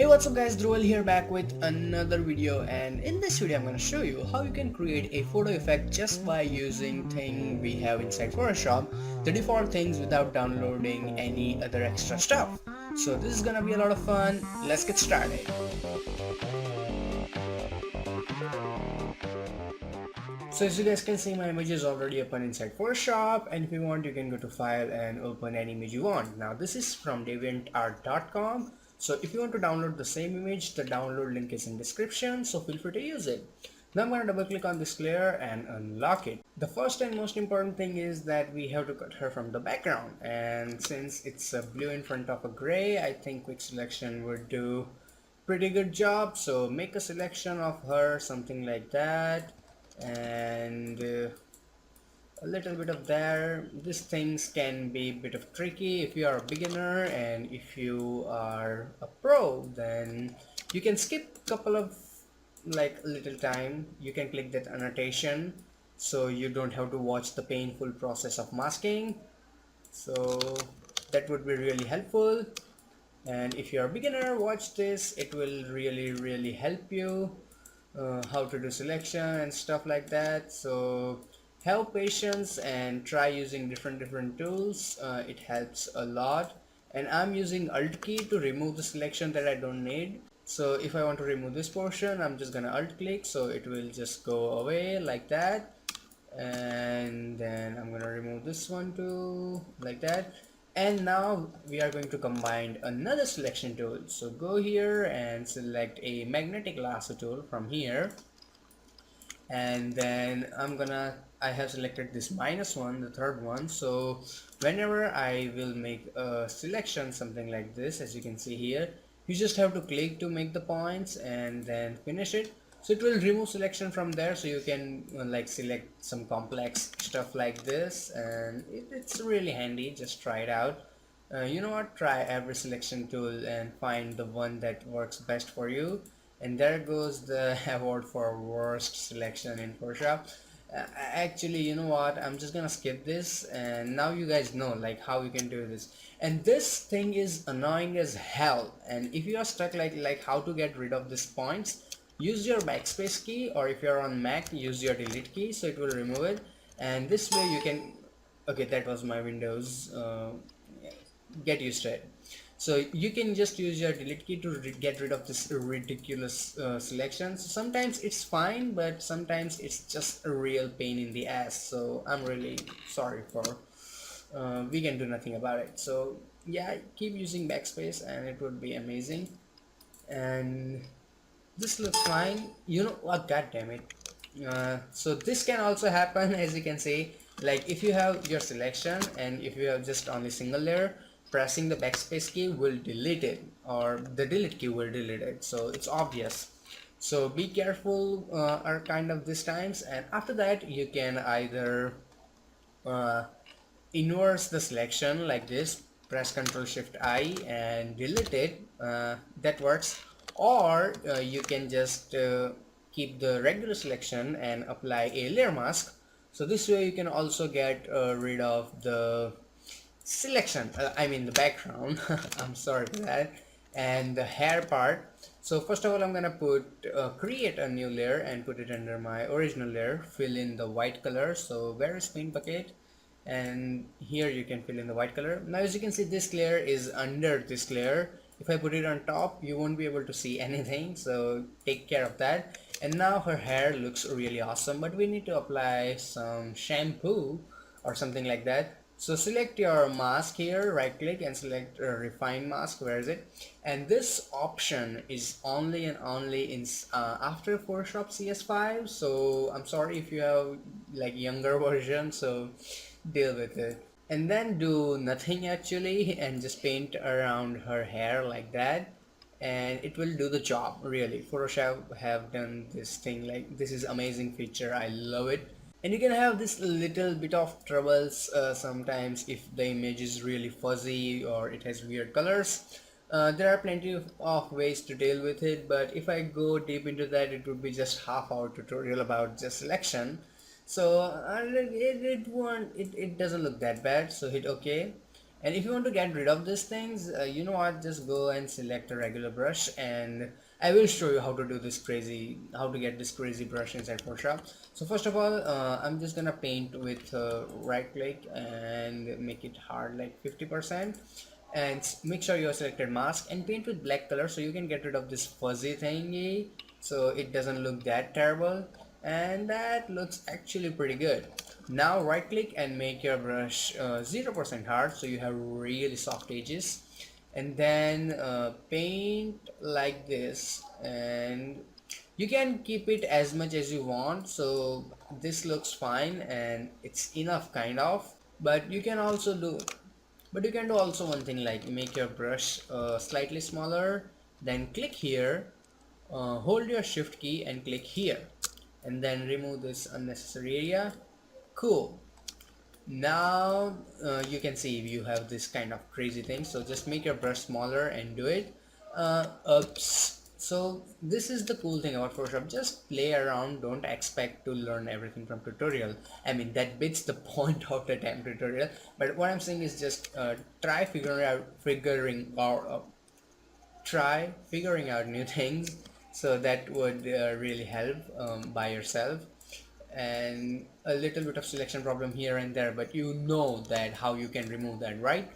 Hey, what's up guys, Dhruval here back with another video, and in this video I'm going to show you how you can create a photo effect just by using thing we have inside Photoshop, the default things without downloading any other extra stuff. So this is gonna be a lot of fun. Let's get started. So as you guys can see, my image is already open inside Photoshop, and if you want you can go to file and open any image you want. Now this is from deviantart.com, so if you want to download the same image, the download link is in description, so feel free to use it. Now I'm going to double click on this layer and unlock it. The first and most important thing is that we have to cut her from the background, and since it's a blue in front of a gray, I think quick selection would do pretty good job. So make a selection of her, something like that, and a little bit of there. These things can be a bit of tricky if you are a beginner, and if you are a pro then you can skip a couple of like little time. You can click that annotation so you don't have to watch the painful process of masking, so that would be really helpful. And if you're a beginner, watch this, it will really help you how to do selection and stuff like that. So have patience and try using different tools. It helps a lot, and I'm using alt key to remove the selection that I don't need. So if I want to remove this portion, I'm just gonna alt click, so it will just go away like that. And then I'm gonna remove this one too, like that. And now we are going to combine another selection tool. So go here and select a magnetic lasso tool from here, and then I have selected this minus one, the third one. So whenever I will make a selection something like this, as you can see here, you just have to click to make the points and then finish it. So it will remove selection from there, so you can like select some complex stuff like this, and it's really handy. Just try it out. You know what, try every selection tool and find the one that works best for you. And there goes the award for worst selection in Photoshop. Actually, you know what, I'm just gonna skip this, and now you guys know like how you can do this. And this thing is annoying as hell, and if you are stuck like how to get rid of these points, use your backspace key, or if you're on Mac, use your delete key, so it will remove it. And this way you can, okay, that was my Windows, get used to it. So you can just use your delete key to get rid of this ridiculous selection. So sometimes it's fine, but sometimes it's just a real pain in the ass, so I'm really sorry for we can do nothing about it. So yeah, keep using backspace and it would be amazing. And this looks fine, you know what, god damn it. So this can also happen as you can see, like if you have your selection and if you have just only single layer, pressing the backspace key will delete it, or the delete key will delete it, so it's obvious. So be careful are kind of these times. And after that you can either uh, inverse the selection like this, press Ctrl Shift I and delete it, that works. Or you can just keep the regular selection and apply a layer mask, so this way you can also get rid of the selection, I mean the background. I'm sorry for that. And the hair part. So first of all I'm gonna put create a new layer and put it under my original layer, fill in the white color. So where is paint bucket, and here you can fill in the white color. Now as you can see, this layer is under this layer. If I put it on top, you won't be able to see anything, so take care of that. And now her hair looks really awesome, but we need to apply some shampoo or something like that. So select your mask here, right click and select refine mask. Where is it? And this option is only and only in after Photoshop CS5. So I'm sorry if you have like younger version, so deal with it. And then do nothing actually, and just paint around her hair like that, and it will do the job. Really, Photoshop have done this thing, like this is amazing feature, I love it. And you can have this little bit of troubles sometimes if the image is really fuzzy or it has weird colors. There are plenty of ways to deal with it, but if I go deep into that, it would be just half hour tutorial about just selection. So it doesn't look that bad, so hit OK. And if you want to get rid of these things, you know what, just go and select a regular brush, and I will show you how to do this crazy, how to get this crazy brush inside Photoshop. So first of all, I'm just gonna paint with right click and make it hard like 50%, and make sure you have selected mask and paint with black color so you can get rid of this fuzzy thingy, so it doesn't look that terrible, and that looks actually pretty good. Now right click and make your brush 0% hard so you have really soft edges, and then paint like this, and you can keep it as much as you want, so this looks fine and it's enough kind of. But you can also do, but you can do also one thing, like make your brush slightly smaller, then click here, hold your shift key and click here, and then remove this unnecessary area. Cool. Now you can see you have this kind of crazy thing, so just make your brush smaller and do it. Oops. So this is the cool thing about Photoshop, just play around, don't expect to learn everything from tutorial. I mean, that beats the point of the damn tutorial, but what I'm saying is just try try figuring out new things, so that would really help by yourself. And a little bit of selection problem here and there, but you know that how you can remove that, right?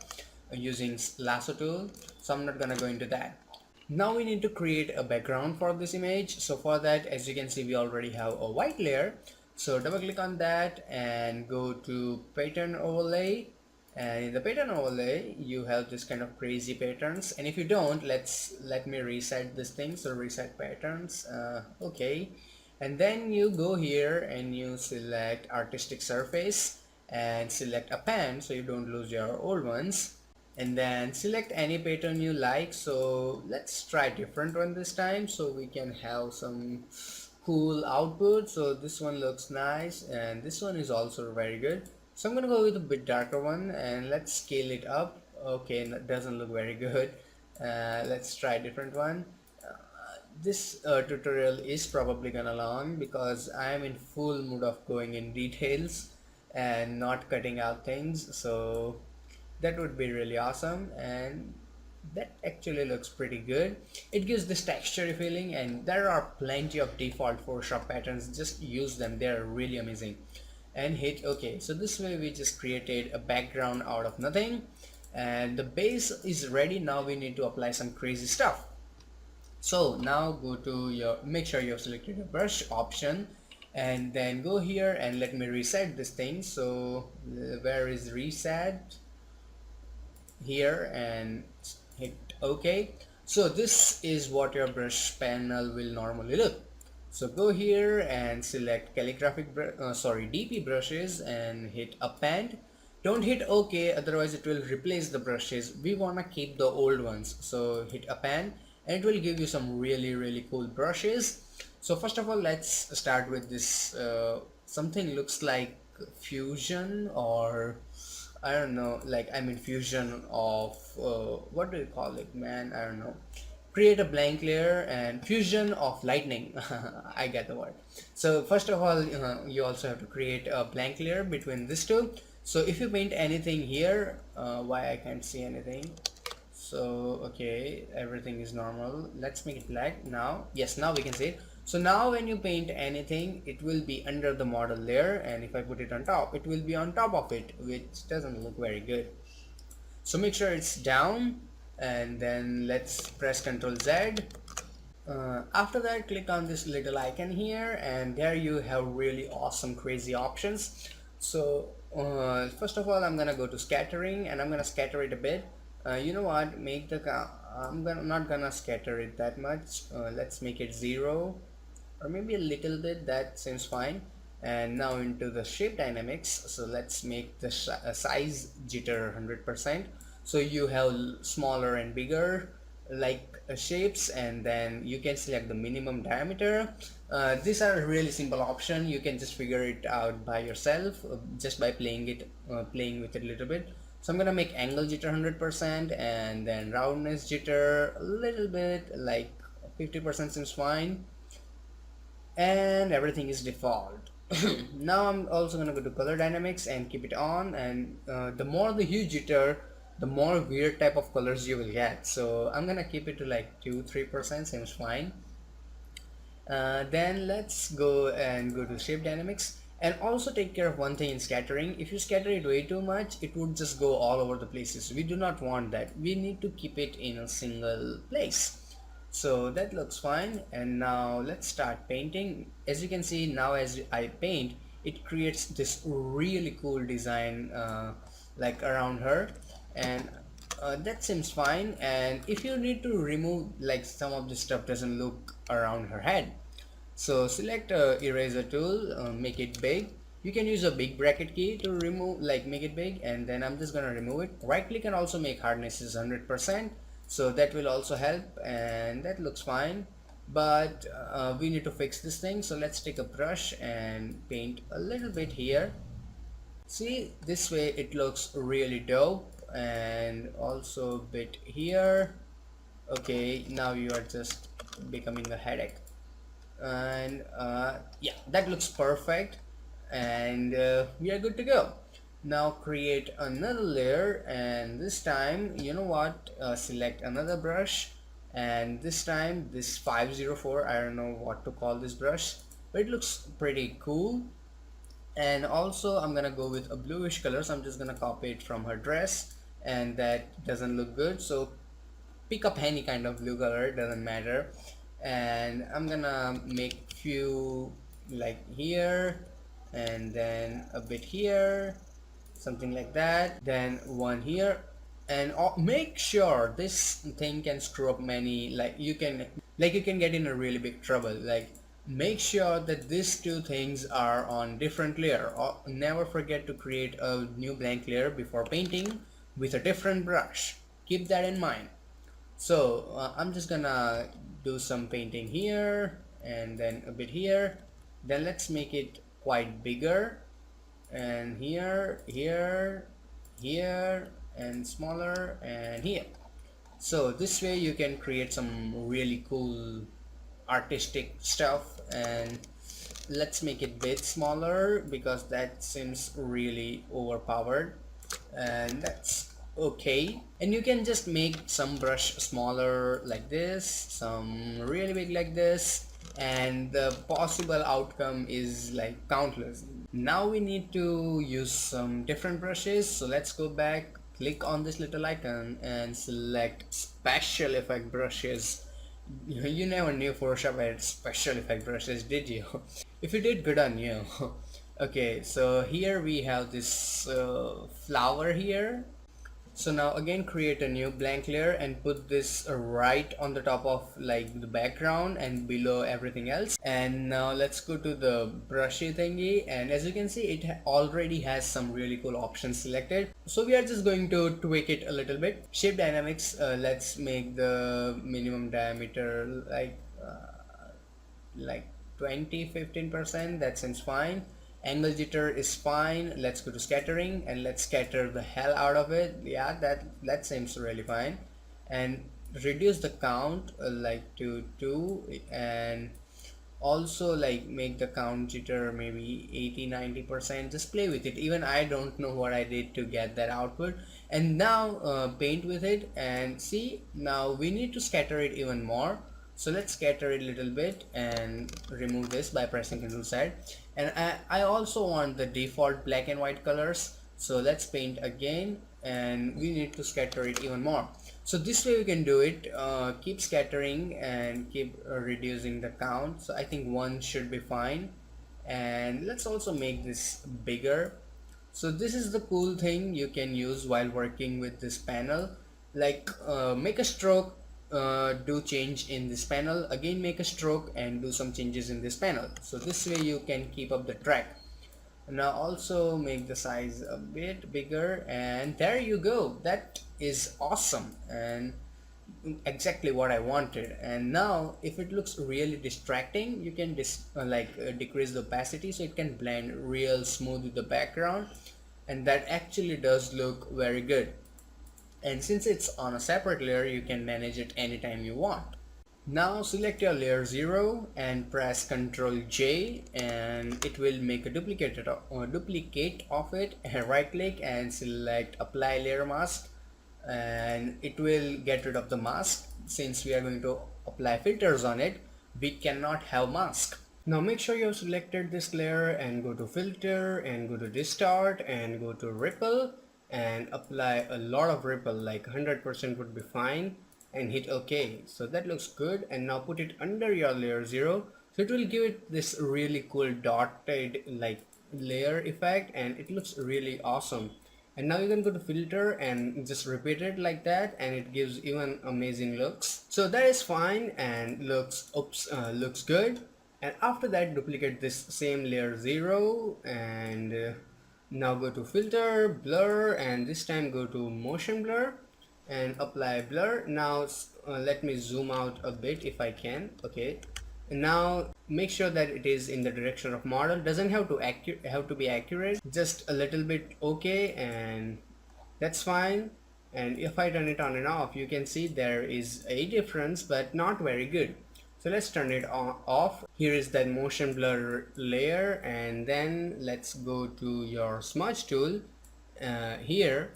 Using lasso tool. So I'm not gonna go into that. Now we need to create a background for this image. So for that, as you can see, we already have a white layer. So double click on that and go to pattern overlay, and in the pattern overlay you have this kind of crazy patterns, and if you don't, let me reset this thing. So reset patterns, okay, and then you go here and you select artistic surface and select append so you don't lose your old ones, and then select any pattern you like. So let's try different one this time so we can have some cool output. So this one looks nice, and this one is also very good, so I'm gonna go with a bit darker one and let's scale it up. Okay, that doesn't look very good. Let's try a different one. This tutorial is probably gonna long because I am in full mood of going in details and not cutting out things, so that would be really awesome. And that actually looks pretty good. It gives this texture feeling, and there are plenty of default Photoshop patterns, just use them, they're really amazing. And hit OK. So this way we just created a background out of nothing, and the base is ready. Now we need to apply some crazy stuff. So now go to your, make sure you have selected your brush option, and then go here and let me reset this thing. So where is reset? Here, and hit OK. So this is what your brush panel will normally look. So go here and select DP brushes and hit append. Don't hit OK, otherwise it will replace the brushes. We want to keep the old ones. So hit append and it will give you some really cool brushes. So first of all, let's start with this something looks like fusion, or I don't know, like I'm in fusion of what do you call it, man? I don't know. Create a blank layer and fusion of lightning. I get the word. So first of all, you also have to create a blank layer between these two. So if you paint anything here, why I can't see anything? So okay, everything is normal. Let's make it black now. Yes, now we can see it. So now when you paint anything, it will be under the model layer, and if I put it on top, it will be on top of it, which doesn't look very good. So make sure it's down, and then let's press Ctrl Z. After that, click on this little icon here, and there you have really awesome crazy options. So first of all, I'm gonna go to scattering and I'm gonna scatter it a bit. You know what, make the not gonna scatter it that much. Let's make it 0, or maybe a little bit, that seems fine. And now into the shape dynamics, so let's make the size jitter 100%, so you have smaller and bigger like shapes, and then you can select the minimum diameter. These are a really simple option, you can just figure it out by yourself just by playing with it a little bit. So I'm gonna make angle jitter 100%, and then roundness jitter a little bit, like 50% seems fine, and everything is default. Now I'm also gonna go to color dynamics and keep it on, and the more the hue jitter, the more weird type of colors you will get. So I'm gonna keep it to like 2-3%, seems fine. Then let's go to shape dynamics and also take care of one thing in scattering. If you scatter it way too much, it would just go all over the places. We do not want that. We need to keep it in a single place. So that looks fine. And now let's start painting. As you can see now, as I paint, it creates this really cool design like around her. And that seems fine. And if you need to remove like some of the stuff doesn't look around her head, so select eraser tool, make it big. You can use a big bracket key to remove, like make it big, and then I'm just gonna remove it. Right click and also make hardness is 100%. So that will also help, and that looks fine. But we need to fix this thing. So let's take a brush and paint a little bit here. See, this way it looks really dope, and also a bit here. Okay, now you are just becoming a headache. And yeah, that looks perfect, and we are good to go. Now create another layer, and this time, you know what, select another brush, and this time this 504, I don't know what to call this brush, but it looks pretty cool. And also I'm gonna go with a bluish color, so I'm just gonna copy it from her dress, and that doesn't look good, so pick up any kind of blue color, it doesn't matter. And I'm gonna make few like here, and then a bit here, something like that, then one here. And make sure this thing can screw up many, like you can get in a really big trouble. Like, make sure that these two things are on different layer, or never forget to create a new blank layer before painting with a different brush. Keep that in mind. So I'm just gonna do some painting here and then a bit here. Then let's make it quite bigger, and here, here, here, and smaller, and here. So this way you can create some really cool artistic stuff. And let's make it bit smaller because that seems really overpowered, and that's okay. And you can just make some brush smaller like this, some really big like this, and the possible outcome is like countless. Now we need to use some different brushes, so let's go back, click on this little icon and select special effect brushes. You never knew Photoshop had special effect brushes, did you? If you did, good on you. Okay, so here we have this flower here. So now again create a new blank layer and put this right on the top of like the background and below everything else. And now let's go to the brushy thingy, and as you can see it already has some really cool options selected. So we are just going to tweak it a little bit. Shape dynamics, let's make the minimum diameter like 20-15%. That seems fine. Angle jitter is fine. Let's go to scattering and let's scatter the hell out of it. Yeah, that seems really fine. And reduce the count like to 2, and also like make the count jitter maybe 80-90%. Just play with it. Even I don't know what I did to get that output. And now paint with it, and see, now we need to scatter it even more. So let's scatter it a little bit and remove this by pressing Ctrl Z. And I also want the default black and white colors, so let's paint again, and we need to scatter it even more. So this way we can do it, keep scattering and keep reducing the count. So I think 1 should be fine. And let's also make this bigger. So this is the cool thing you can use while working with this panel. Like make a stroke, do change in this panel, again make a stroke and do some changes in this panel. So this way you can keep up the track. Now also make the size a bit bigger, and there you go. That is awesome and exactly what I wanted. And now if it looks really distracting, you can decrease the opacity so it can blend real smooth with the background, and that actually does look very good. And since it's on a separate layer, you can manage it anytime you want. Now select your layer 0 and press Ctrl J, and it will make a duplicate of it, and right click and select apply layer mask. and it will get rid of the mask. Since we are going to apply filters on it, we cannot have mask. Now make sure you have selected this layer and go to filter and go to distort and go to ripple and apply a lot of ripple, like 100% would be fine, and hit OK. So that looks good, and now put it under your layer 0, so it will give it this really cool dotted like layer effect, and it looks really awesome. And now you can go to filter and just repeat it like that, and it gives even amazing looks. So that is fine and looks good. And after that, duplicate this same layer 0 and now go to filter, blur, and this time go to motion blur and apply blur. Now let me zoom out a bit if I can. Okay, and now make sure that it is in the direction of model. Doesn't have to be accurate, just a little bit. Okay, and that's fine. And if I turn it on and off, you can see there is a difference, but not very good. So let's turn it off. Here is that motion blur layer, and then let's go to your smudge tool here,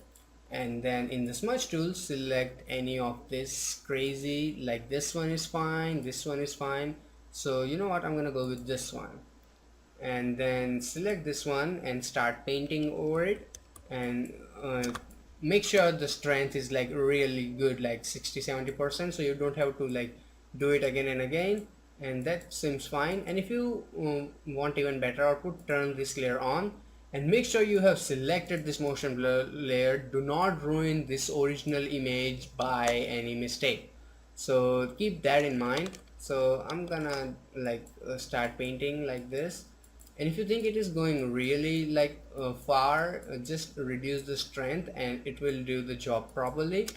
and then in the smudge tool select any of this crazy, like this one is fine, this one is fine. So you know what, I'm gonna go with this one, and then select this one and start painting over it, and make sure the strength is like really good, like 60-70%, so you don't have to like do it again and again, and that seems fine. And if you want even better output, turn this layer on and make sure you have selected this motion blur layer. Do not ruin this original image by any mistake, so keep that in mind. So I'm gonna like start painting like this, and if you think it is going really like far, just reduce the strength and it will do the job properly.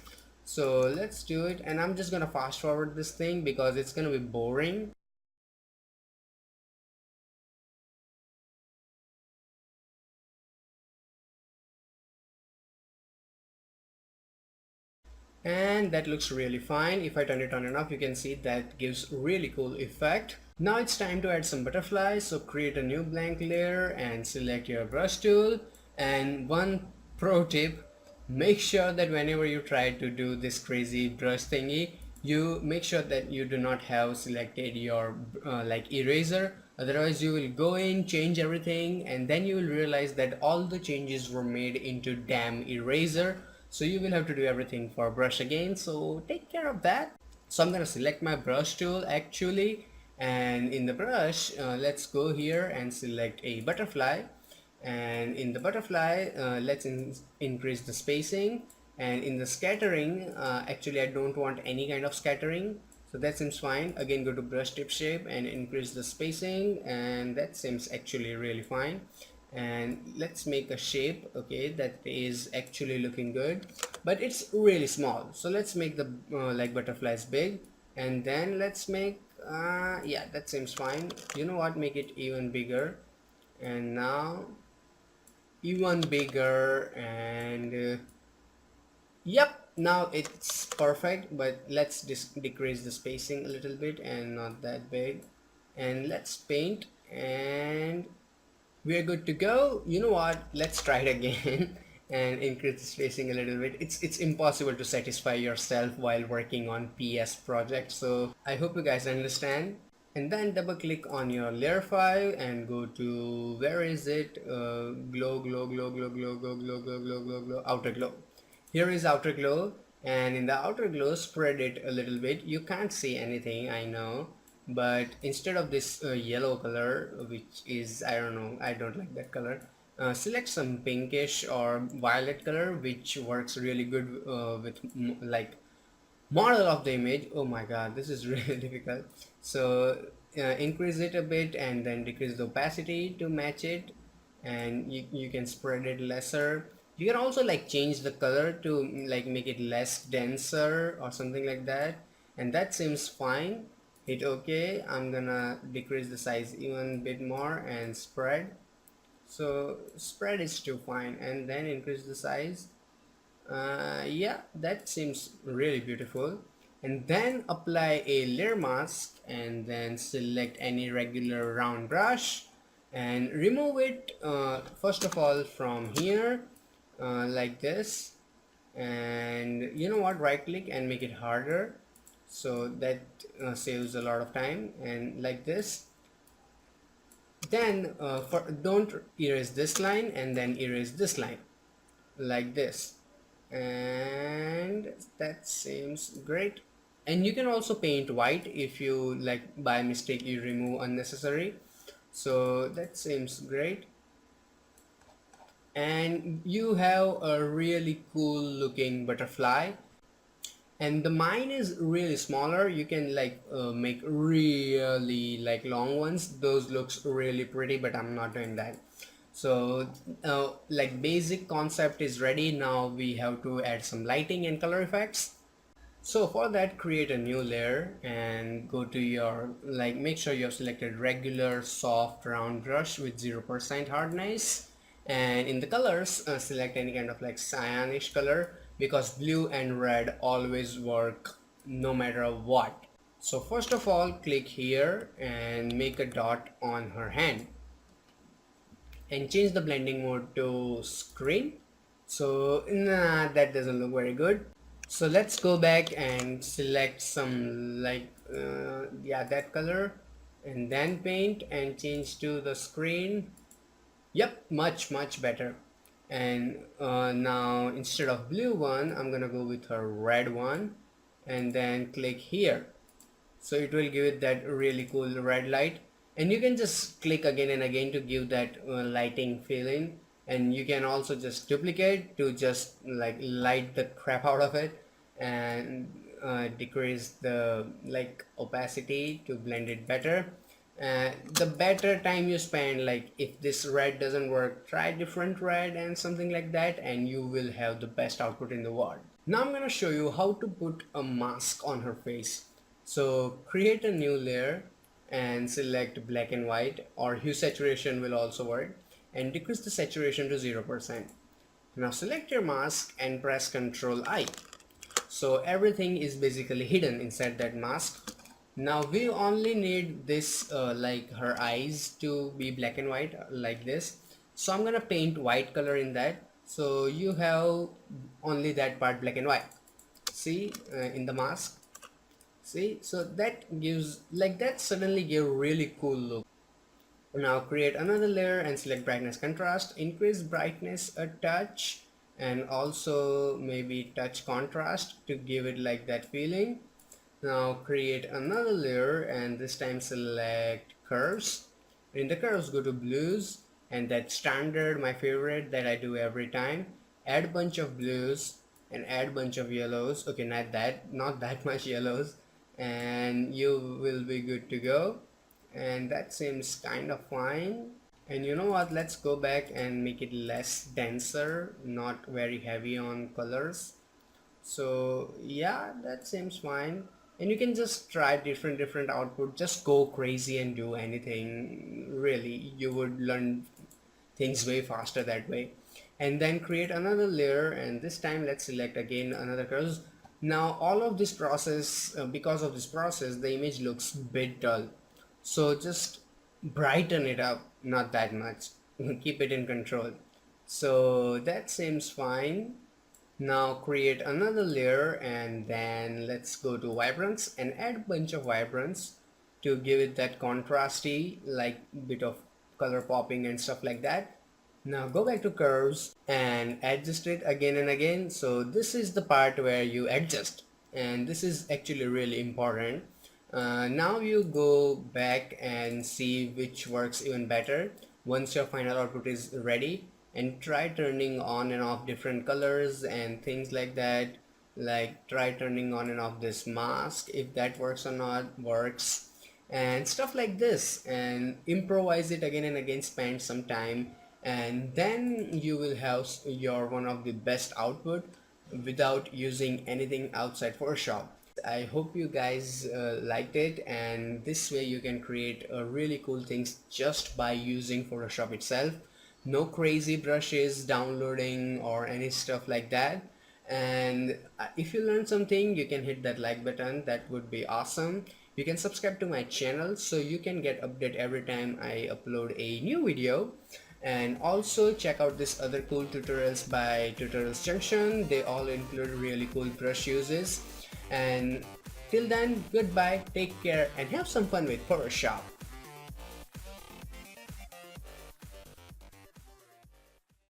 So let's do it, and I'm just gonna fast forward this thing because it's gonna be boring. And that looks really fine. If I turn it on and off, you can see that gives really cool effect. Now it's time to add some butterflies, so create a new blank layer and select your brush tool. And one pro tip, make sure that whenever you try to do this crazy brush thingy, you make sure that you do not have selected your like eraser. Otherwise you will go in, change everything, and then you will realize that all the changes were made into damn eraser. So you will have to do everything for brush again, so take care of that. So I'm gonna select my brush tool actually, and in the brush let's go here and select a butterfly, and in the butterfly let's increase the spacing, and in the scattering actually I don't want any kind of scattering, so that seems fine. Again, go to brush tip shape and increase the spacing, and that seems actually really fine. And let's make a shape, okay, that is actually looking good, but it's really small. So let's make the like butterflies big, and then let's make yeah, that seems fine. You know what, make it even bigger, and now even bigger, and yep, now it's perfect. But let's decrease the spacing a little bit and not that big, and let's paint, and we're good to go. You know what, let's try it again and increase the spacing a little bit. It's impossible to satisfy yourself while working on PS projects, so I hope you guys understand. And then double click on your layer file and go to, where is it, glow, outer glow. Here is outer glow, and in the outer glow spread it a little bit. You can't see anything, I know, but instead of this yellow color, which is, I don't know, I don't like that color, select some pinkish or violet color, which works really good with like model of the image. Oh my god, this is really difficult. So increase it a bit and then decrease the opacity to match it, and you can spread it lesser. You can also like change the color to like make it less denser or something like that, and that seems fine. Hit OK. I'm gonna decrease the size even bit more and spread. So spread is still fine, and then increase the size. Yeah, that seems really beautiful. And then apply a layer mask, and then select any regular round brush and remove it first of all from here like this, And you know what, right click and make it harder, so that saves a lot of time. And like this, then don't erase this line, and then erase this line like this, and that seems great. And you can also paint white if you like, by mistake you remove unnecessary, so that seems great. And you have a really cool looking butterfly, and the mine is really smaller. You can like make really like long ones, those looks really pretty, but I'm not doing that. So like basic concept is ready. Now we have to add some lighting and color effects. So for that, create a new layer and go to your, like, make sure you have selected regular soft round brush with 0% hardness. And in the colors, select any kind of like cyanish color, because blue and red always work no matter what. So first of all, click here and make a dot on her hand and change the blending mode to screen. So nah, that doesn't look very good. So let's go back and select some like yeah, that color, and then paint and change to the screen. Yep, much better. And now instead of blue one, I'm gonna go with a red one, and then click here, so it will give it that really cool red light. And you can just click again and again to give that lighting feeling. And you can also just duplicate to just like light the crap out of it, and decrease the like opacity to blend it better. The better time you spend, like if this red doesn't work, try different red and something like that, and you will have the best output in the world. Now I'm going to show you how to put a mask on her face. So create a new layer and select black and white, or hue saturation will also work, and decrease the saturation to 0%. Now select your mask and press Ctrl I. So everything is basically hidden inside that mask. Now we only need this like her eyes to be black and white like this. So I'm gonna paint white color in that, so you have only that part black and white. See in the mask, see, so that gives like that suddenly give really cool look. Now create another layer and select brightness contrast, increase brightness a touch, and also maybe touch contrast to give it like that feeling. Now create another layer and this time select curves. In the curves, go to blues, and that standard, my favorite that I do every time. Add bunch of blues and add bunch of yellows. Okay, not that much yellows, and you will be good to go. And that seems kind of fine. And you know what, let's go back and make it less denser, not very heavy on colors. So yeah, that seems fine. And you can just try different output, just go crazy and do anything. Really, you would learn things way faster that way. And then create another layer, and this time let's select again another curves. Now all of this process, because of this process, the image looks bit dull, so just brighten it up, not that much. Keep it in control. So that seems fine. Now create another layer, and then let's go to vibrance and add bunch of vibrance to give it that contrasty like bit of color popping and stuff like that. Now go back to curves and adjust it again and again. So this is the part where you adjust, and this is actually really important. Now you go back and see which works even better once your final output is ready, and try turning on and off different colors and things like that. Like try turning on and off this mask, if that works or not works, and stuff like this, and improvise it again and again, spend some time, and then you will have your one of the best output without using anything outside Photoshop. I hope you guys liked it, and this way you can create really cool things just by using Photoshop itself. No crazy brushes downloading or any stuff like that. And if you learned something, you can hit that like button, that would be awesome. You can subscribe to my channel so you can get update every time I upload a new video. And also check out this other cool tutorials by Tutorials Junction. They all include really cool brush uses. And till then, goodbye, take care, and have some fun with Photoshop.